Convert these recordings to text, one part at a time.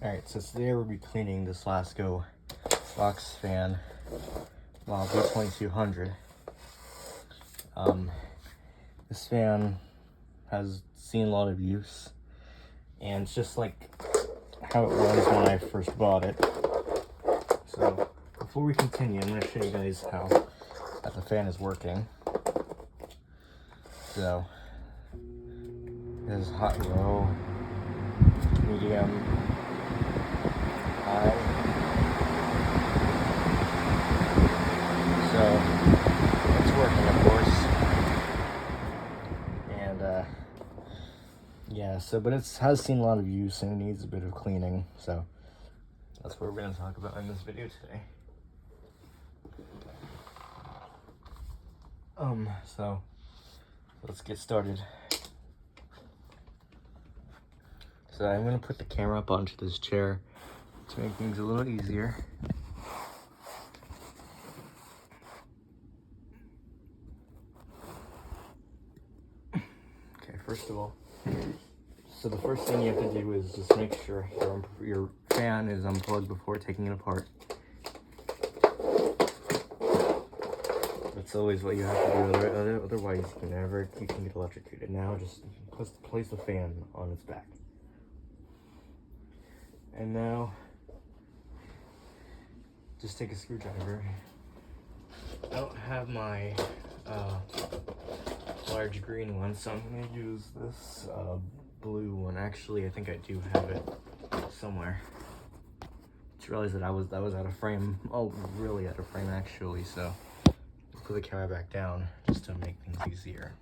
Alright, so today we'll be cleaning this Lasko Box Fan B2200. This fan has seen a lot of use, and it's just like how it was when I first bought it. So before we continue, I'm going to show you guys how the fan is working. So this is hot, low, medium, high. So it's working, of course. And yeah, but it has seen a lot of use and it needs a bit of cleaning. So that's what we're going to talk about in this video today. So let's get started. So I'm going to put the camera up onto this chair to make things a little easier. Okay, first of all, so the first thing you have to do is just make sure your fan is unplugged before taking it apart. That's always what you have to do, otherwise you can get electrocuted. Now just place the fan on its back. And now, just take a screwdriver. I don't have my large green one, so I'm going to use this blue one. Actually, I think I do have it somewhere. Just realized that that was out of frame. Oh, really out of frame actually, so let's put the camera back down just to make things easier.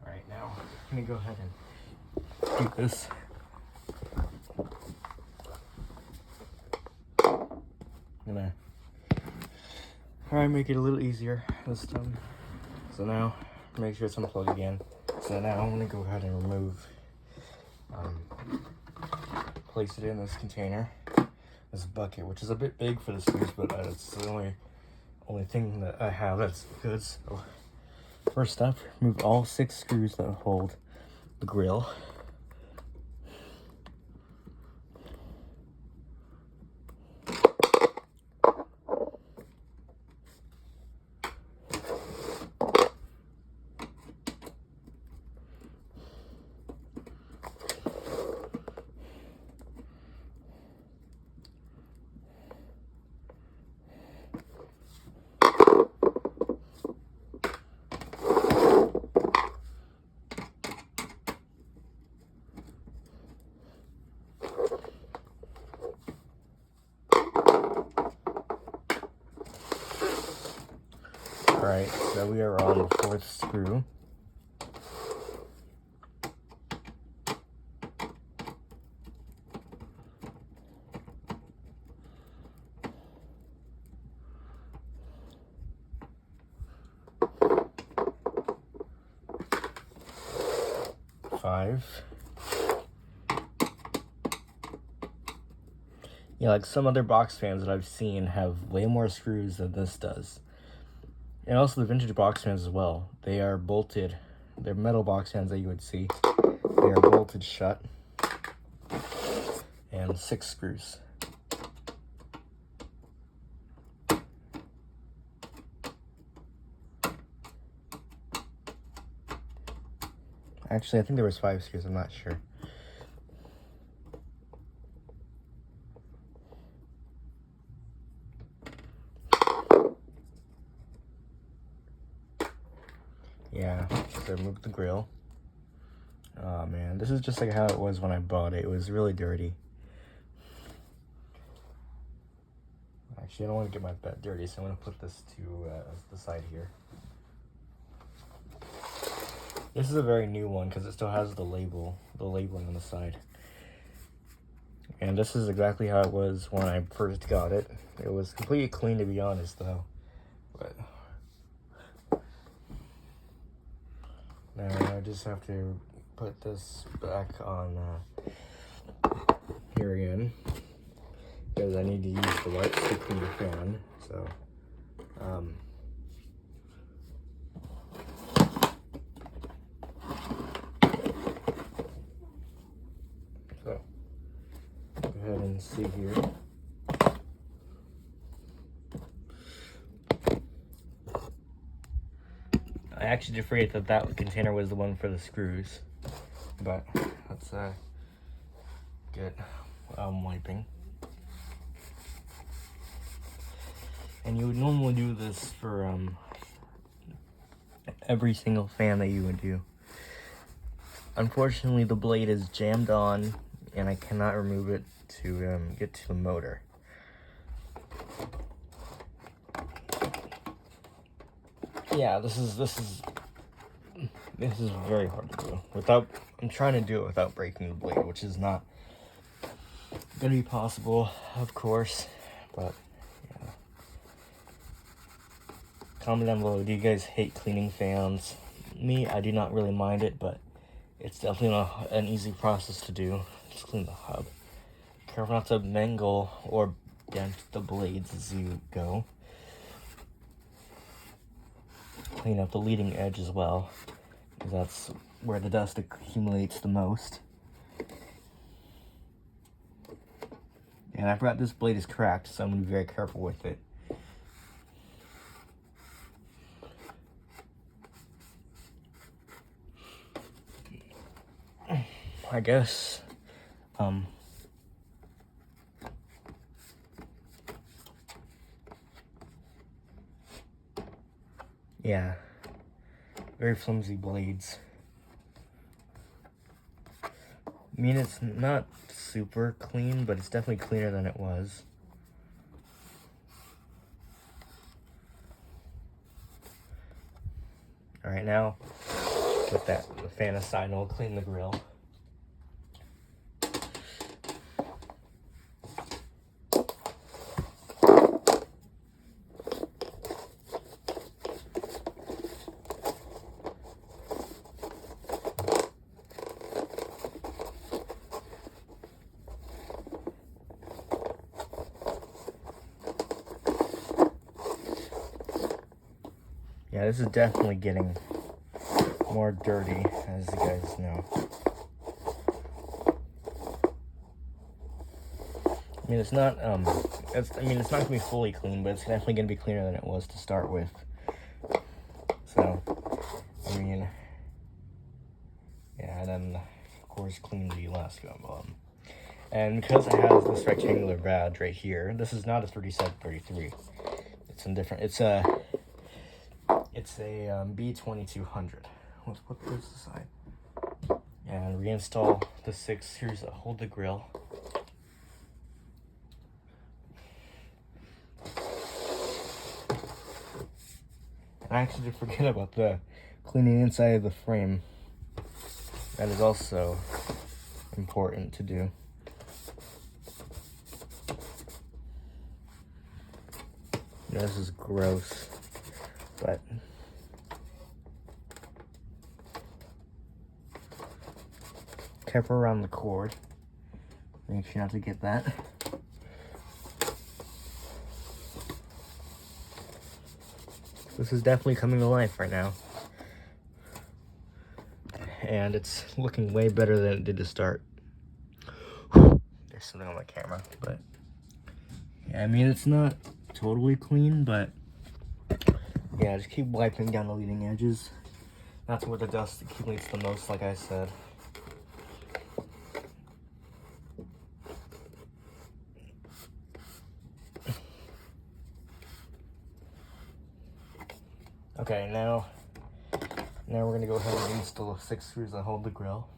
Alright, now I'm gonna go ahead and take this. I'm gonna try and make it a little easier this time. So now, make sure it's unplugged again. So now I'm gonna go ahead and remove, place it in this container, this bucket, which is a bit big for the screws, but it's the only thing that I have that's good. So first up, remove all 6 screws that hold the grill. Alright, so we are on the 4th screw. Yeah, like some other box fans that I've seen have way more screws than this does. And also the vintage box fans as well. They are bolted. They're metal box fans that you would see. They are bolted shut. And 6 screws. Actually, I think there was 5 screws, I'm not sure. Yeah, so remove the grill. Oh man, this is just like how it was when I bought it. It was really dirty. Actually, I don't want to get my bed dirty, so I'm going to put this to the side here. This is a very new one because it still has the labeling on the side. And this is exactly how it was when I first got it. It was completely clean, to be honest, though. But now I just have to put this back on here again, because I need to use the wipes to clean the fan. So go ahead and see here. I actually did forget that that container was the one for the screws, but let's get wiping. And you would normally do this for every single fan that you would do. Unfortunately, the blade is jammed on, and I cannot remove it to get to the motor. Yeah, this is very hard to do without. I'm trying to do it without breaking the blade, which is not gonna be possible, of course. But yeah, comment down below. Do you guys hate cleaning fans? Me, I do not really mind it, but it's definitely not an easy process to do. Just clean the hub. Careful not to mangle or dent the blades as you go. Clean up the leading edge as well, because that's where the dust accumulates the most. And I forgot this blade is cracked, so I'm going to be very careful with it. I guess, yeah, very flimsy blades. I mean, it's not super clean, but it's definitely cleaner than it was. Alright, now put the fan aside and we'll clean the grill. Yeah, this is definitely getting more dirty, as you guys know. I mean, it's not, it's not gonna be fully clean, but it's definitely gonna be cleaner than it was to start with. So, I mean, yeah, and then, of course, clean the Lasko. And because it has this rectangular badge right here, this is not a 3733. It's in different, it's a B2200. Let's put this aside and reinstall the 6 screws that hold the grill. I actually did forget about the cleaning inside of the frame. That is also important to do. You know, this is gross, but careful around the cord. Make sure not to get that. This is definitely coming to life right now. And it's looking way better than it did to start. There's something on my camera, but yeah, I mean, it's not totally clean, but yeah, just keep wiping down the leading edges. That's where the dust accumulates the most, like I said. Okay, now we're gonna go ahead and install the 6 screws that hold the grill.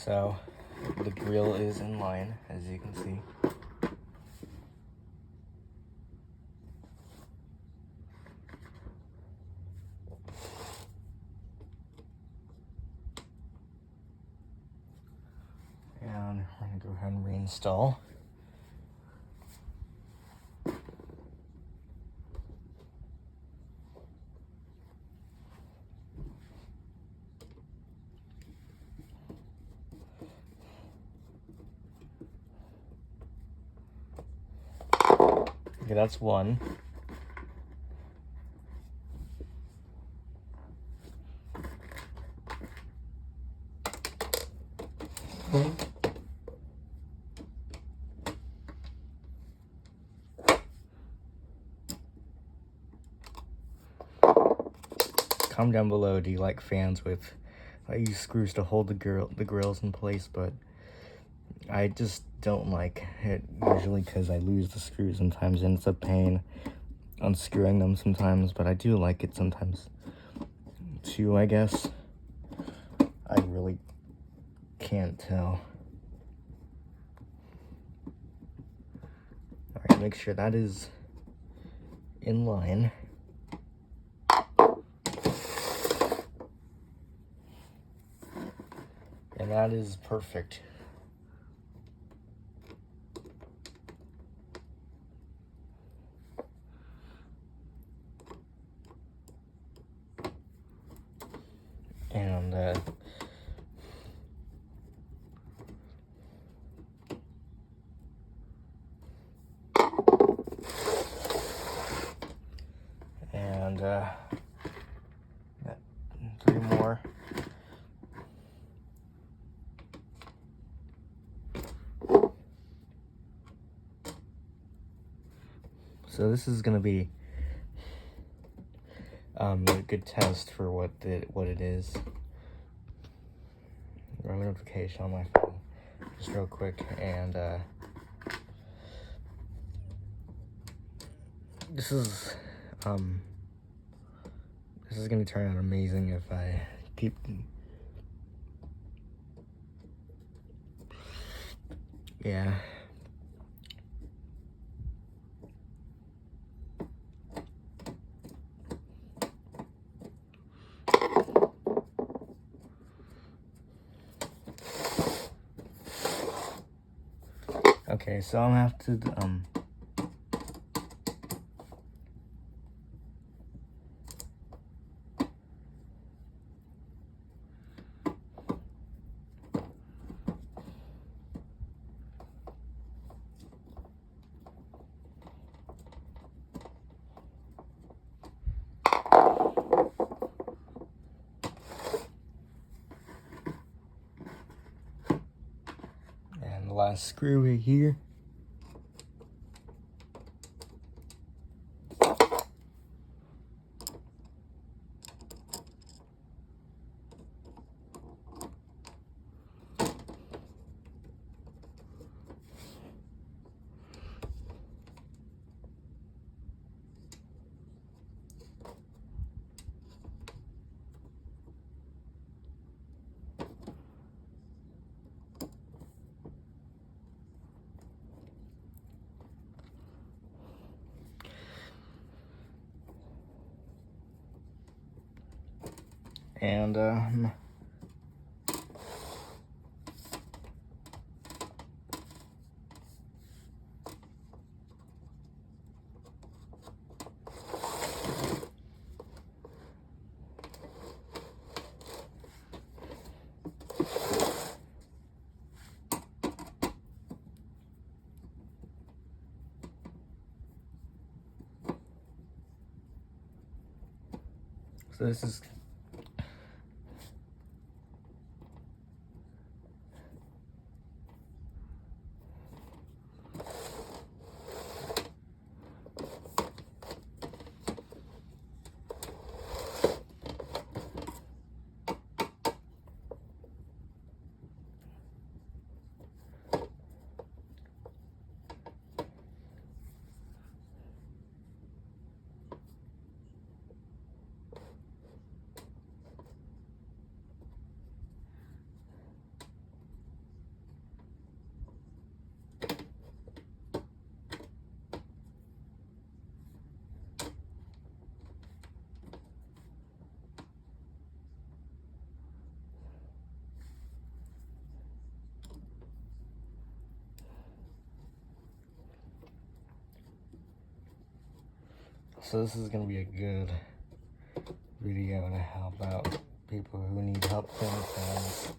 So the grill is in line, as you can see. And we're gonna go ahead and reinstall. Okay, that's one. Comment down below, do you like fans with, I use screws to hold the grills in place, but I just don't like it usually because I lose the screws sometimes and it's a pain unscrewing them sometimes, but I do like it sometimes too, I guess. I really can't tell. Alright, make sure that is in line. And that is perfect. And three more. So this is gonna be a good test for what it is. A notification on my phone, just real quick, and this is gonna turn out amazing if I keep. Yeah. Okay, so I'm gonna have to and the last screw right here. And so this is So this is going to be a good video to help out people who need help cleaning fans.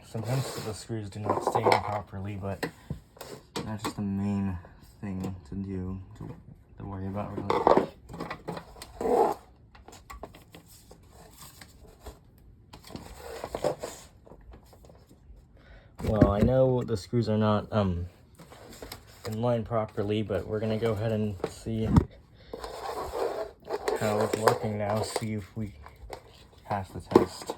Sometimes the screws do not stay in properly, but that's just the main thing to do, to worry about, really. Well, I know the screws are not in line properly, but we're gonna go ahead and see how it's working now, see if we pass the test.